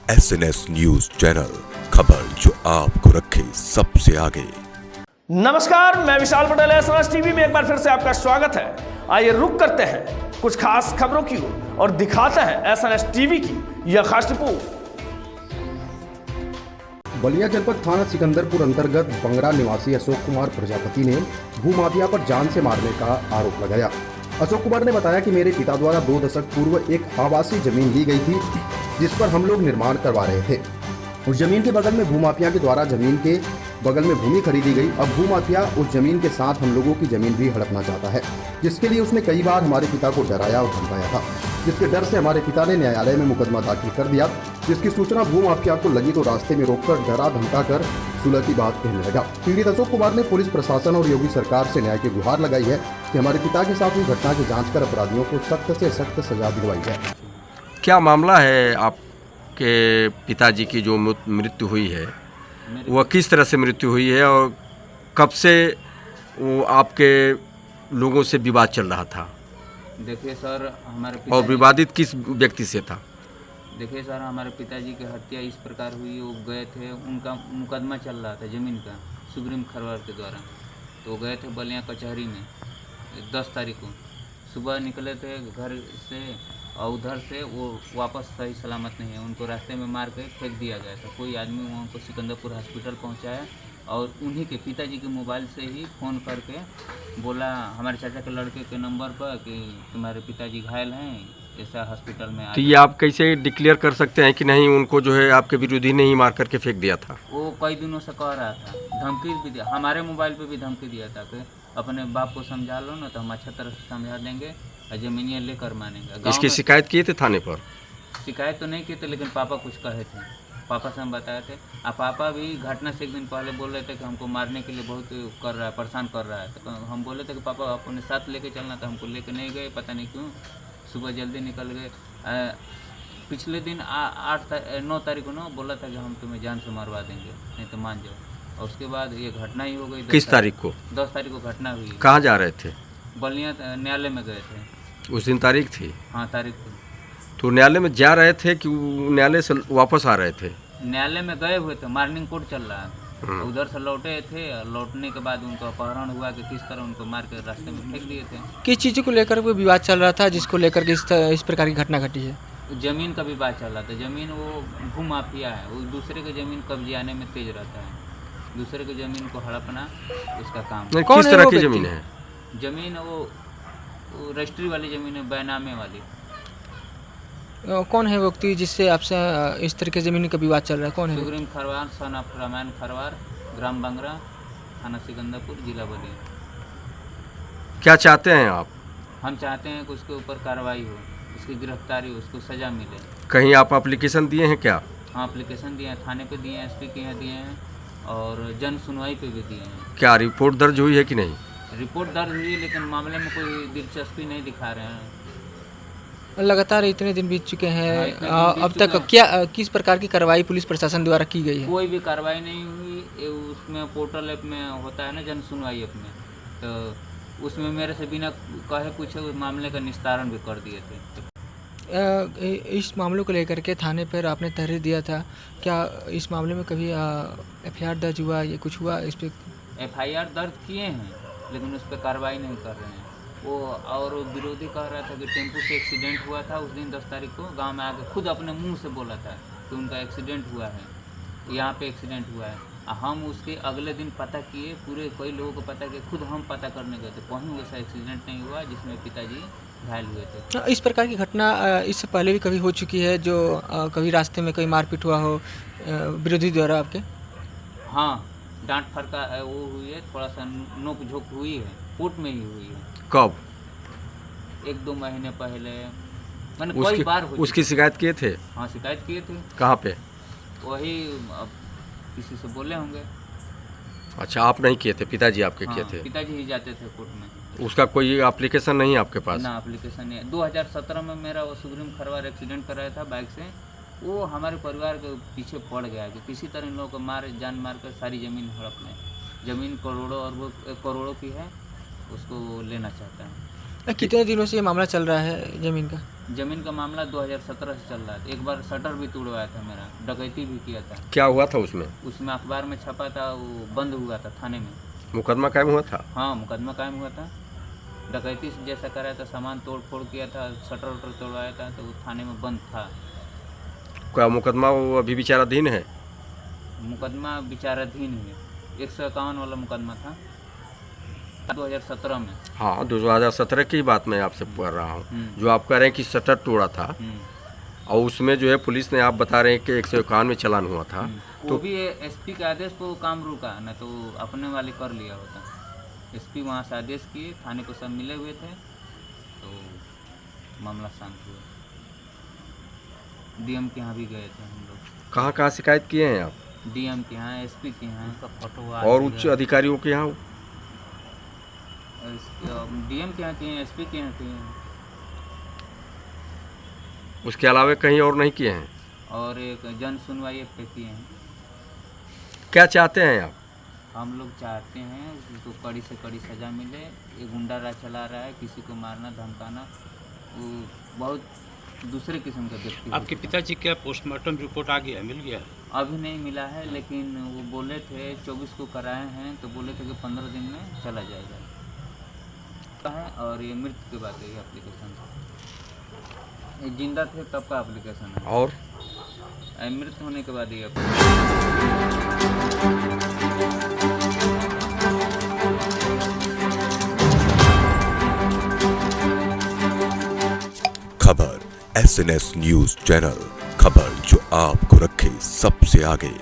SNS news channel, खबर जो आपको रखे सबसे आगे। नमस्कार, मैं विशाल पटेल, SNS टीवी में एक बार फिर से आपका स्वागत है। आइए रुक करते हैं कुछ खास खबरों की ओर और दिखाते हैं SNS टीवी की यह खास रिपोर्ट। बलिया जनपद थाना सिकंदरपुर अंतर्गत बंगरा निवासी अशोक कुमार प्रजापति ने भूमाफिया पर जान से मारने का आरोप लगाया। अशोक कुमार ने बताया कि मेरे पिता द्वारा 2 दशक पूर्व एक आवासीय जमीन ली गई थी, जिस पर हम लोग निर्माण करवा रहे थे। उस जमीन के बगल में भूमाफिया के द्वारा जमीन के बगल में भूमि खरीदी गई। अब भूमाफिया उस जमीन के साथ हम लोगों की जमीन भी हड़पना चाहता है, जिसके लिए उसने कई बार हमारे पिता को डराया और धमकाया था, जिसके डर से हमारे पिता ने न्यायालय में मुकदमा दाखिल कर दिया। जिसकी सूचना भूमाफिया को लगी तो रास्ते में रोककर डरा धमका कर सुलह की बात कहने लगा। पीड़ित अशोक कुमार ने पुलिस प्रशासन और योगी सरकार से न्याय की गुहार लगाई है कि हमारे पिता के साथ हुई घटना की जांच कर अपराधियों को सख्त से सख्त सजा दिलवाई जाए। क्या मामला है आपके पिताजी की जो मृत्यु हुई है, वह किस तरह से मृत्यु हुई है और कब से वो आपके लोगों से विवाद चल रहा था? देखिए सर, हमारे और विवादित किस व्यक्ति से था? देखिए सर, हमारे पिताजी की हत्या इस प्रकार हुई, वो गए थे, उनका मुकदमा चल रहा था ज़मीन का सुग्रीम खरवार के द्वारा। तो गए थे बलिया कचहरी में 10 तारीख को सुबह निकले थे घर से, और उधर से वो वापस सही सलामत नहीं है। उनको रास्ते में मार के फेंक दिया गया था। कोई आदमी वहाँ को सिकंदरपुर हॉस्पिटल पहुँचाया और उन्हीं के पिताजी के मोबाइल से ही फ़ोन करके बोला हमारे चाचा के लड़के के नंबर पर कि तुम्हारे पिताजी घायल हैं, ऐसा हॉस्पिटल में। तो ये आप कैसे डिक्लेयर कर सकते हैं कि नहीं उनको जो है आपके विरोधी ने ही मार करके फेंक दिया था? वो कई दिनों से कह रहा था, धमकी भी दिया, हमारे मोबाइल पे भी धमकी दिया था कि अपने बाप को समझा लो ना, तो हम अच्छा तरह से समझा देंगे और ज़मीनियाँ लेकर मानेंगे। इसकी शिकायत किए थे थाने पर? शिकायत तो नहीं की थी, लेकिन पापा कुछ कहे थे, पापा से हम बताए थे। और पापा भी घटना से एक दिन पहले बोल रहे थे कि हमको मारने के लिए बहुत कर रहा है, परेशान कर रहा है। तो हम बोले थे कि पापा अपने साथ लेके चलना, तो हमको लेके नहीं गए, पता नहीं क्यों। सुबह जल्दी निकल गए। पिछले दिन 9 तारीख को ना बोला था कि हम तुम्हें जान से मरवा देंगे, नहीं तो मान जाओ। और उसके बाद ये घटना ही हो गई। किस तारीख को? 10 तारीख को घटना हुई। कहाँ जा रहे थे? बलिया न्यायालय में गए थे। उस दिन तारीख थी? हाँ, तारीख थी। तो न्यायालय में जा रहे थे कि न्यायालय से वापस आ रहे थे? न्यायालय में गए हुए थे, मॉर्निंग कोर्ट चल रहा है। उधर से लौटे थे, लौटने के बाद उनका अपहरण हुआ कि किस तरह उनको मार के रास्ते में फेंक दिए थे। किस चीज़ को लेकर कोई विवाद चल रहा था जिसको लेकर के इस प्रकार की घटना घटी है? जमीन का विवाद चल रहा था। जमीन वो भूमाफिया है, वो दूसरे के जमीन कब्जे आने में तेज रहता है। दूसरे की जमीन को हड़पना उसका काम। किस तरह की जमीन है? जमीन वो रजिस्ट्री वाली जमीन है, बैनामे वाली। कौन है व्यक्ति जिससे आपसे इस तरह के ज़मीन का विवाद चल रहा है? कौन है? सुग्रीम खरवार, सन ऑफ रामायण खरवार, ग्राम बंगरा, थाना सिकंदरपुर, जिला बलिया। क्या चाहते हैं आप? हम चाहते हैं कि उसके ऊपर कार्रवाई हो, उसकी गिरफ्तारी हो, उसको सज़ा मिले। कहीं आप एप्लीकेशन दिए हैं क्या? हाँ, एप्लीकेशन दिए हैं, थाने पे दिए हैं, SP के यहाँ दिए हैं और जन सुनवाई पे भी दिए हैं। क्या रिपोर्ट दर्ज हुई है कि नहीं? रिपोर्ट दर्ज हुई, लेकिन मामले में कोई दिलचस्पी नहीं दिखा रहे हैं। लगातार इतने दिन बीत चुके हैं, हाँ, अब तक किस प्रकार की कार्रवाई पुलिस प्रशासन द्वारा की गई है? कोई भी कार्रवाई नहीं हुई। उसमें पोर्टल ऐप में होता है ना, जन सुनवाई ऐप में, तो उसमें मेरे से बिना कहे पूछे उस मामले का निस्तारण भी कर दिए थे। इस मामलों को लेकर के थाने पर आपने तहरीर दिया था, क्या इस मामले में कभी FIR दर्ज हुआ या कुछ हुआ इस पर? FIR दर्ज किए हैं, लेकिन उस पर कार्रवाई नहीं कर रहे हैं वो। और विरोधी कह रहा था कि टेम्पो से एक्सीडेंट हुआ था उस दिन 10 तारीख को, गांव में आके खुद अपने मुंह से बोला था कि उनका एक्सीडेंट हुआ है, यहाँ पे एक्सीडेंट हुआ है। हम उसके अगले दिन पता किए, पूरे कई लोगों को पता किए, खुद हम पता करने गए थे, कहीं वैसा एक्सीडेंट नहीं हुआ जिसमें पिताजी घायल हुए थे। इस प्रकार की घटना इससे पहले भी कभी हो चुकी है, जो कभी रास्ते में कोई मारपीट हुआ हो विरोधी द्वारा आपके? हाँ, डांट फटका वो हुई है, थोड़ा सा नोक झोंक हुई है, कोर्ट में ही हुई है। कब? 1-2 महीने पहले, मैंने कई बार हुई। उसकी शिकायत किए थे? हाँ, शिकायत किए थे। कहाँ पे? वही अब किसी से बोले होंगे। अच्छा, आप नहीं किए थे, पिताजी आपके हाँ, किए थे? पिताजी ही जाते थे कोर्ट में। उसका कोई एप्लीकेशन नहीं है आपके पास? ना, एप्लीकेशन नहीं है। 2017 में मेरा वो सुग्रीम खरवार एक्सीडेंट कराया था बाइक से, वो हमारे परिवार के पीछे पड़ गया कि किसी तरह इन लोगों को जान मार कर सारी ज़मीन हड़प लें। ज़मीन करोड़ों और वो करोड़ों की है, उसको लेना चाहता है। कितने दिनों से ये मामला चल रहा है ज़मीन का? जमीन का मामला 2017 से चल रहा था। एक बार शटर भी तोड़वाया था मेरा, डकैती भी किया था। क्या हुआ था उसमें? उसमें अखबार में छपा था, वो बंद हुआ था थाने में। मुकदमा कायम हुआ था? हाँ, मुकदमा कायम हुआ था। डकैती जैसा कराया था, सामान तोड़ फोड़ किया था, शटर वटर तोड़वाया था, तो वो थाने में बंद था। क्या मुकदमा वो अभी विचाराधीन है? मुकदमा विचाराधीन है। 151 वाला मुकदमा था 2017 में। हाँ, 2017 की बात मैं आपसे पढ़ रहा हूँ, जो आप कह रहे हैं कि शटर तोड़ा था और उसमें जो है पुलिस ने, आप बता रहे हैं कि 151 में चालान हुआ था। तो भी एसपी के आदेश पर काम रुका, न तो अपने वाले कर लिया होता। एसपी वहाँ से आदेश किए, थाने को सब मिले हुए थे, तो मामला शांत हुआ। डीएम के यहाँ भी गए थे हम लोग। कहाँ कहाँ शिकायत किए हैं आप? डीएम के यहाँ, एसपी के यहाँ, और उच्च अधिकारियों के यहाँ? डीएम के यहाँ किए हैं, एसपी के यहाँ किए हैं, उसके अलावा कहीं और नहीं किए हैं? और एक जन सुनवाई पे किए हैं। क्या चाहते हैं आप? हम लोग चाहते हैं उसको कड़ी से कड़ी सज़ा मिले। ये गुंडा राज चला रहा है, किसी को मारना धमकाना, वो बहुत दूसरे किस्म का व्यक्ति। आपके पिताजी का पोस्टमार्टम रिपोर्ट आ गया, मिल गया? अभी नहीं मिला है, लेकिन वो बोले थे 24 को कराए हैं, तो बोले थे कि 15 दिन में चला जाएगा है। और ये मृत्यु के बाद ये एप्लीकेशन है, ये जिंदा थे तब का एप्लीकेशन है, और मृत्यु होने के बाद ये खबर SNS न्यूज चैनल, खबर जो आपको रखे सबसे आगे।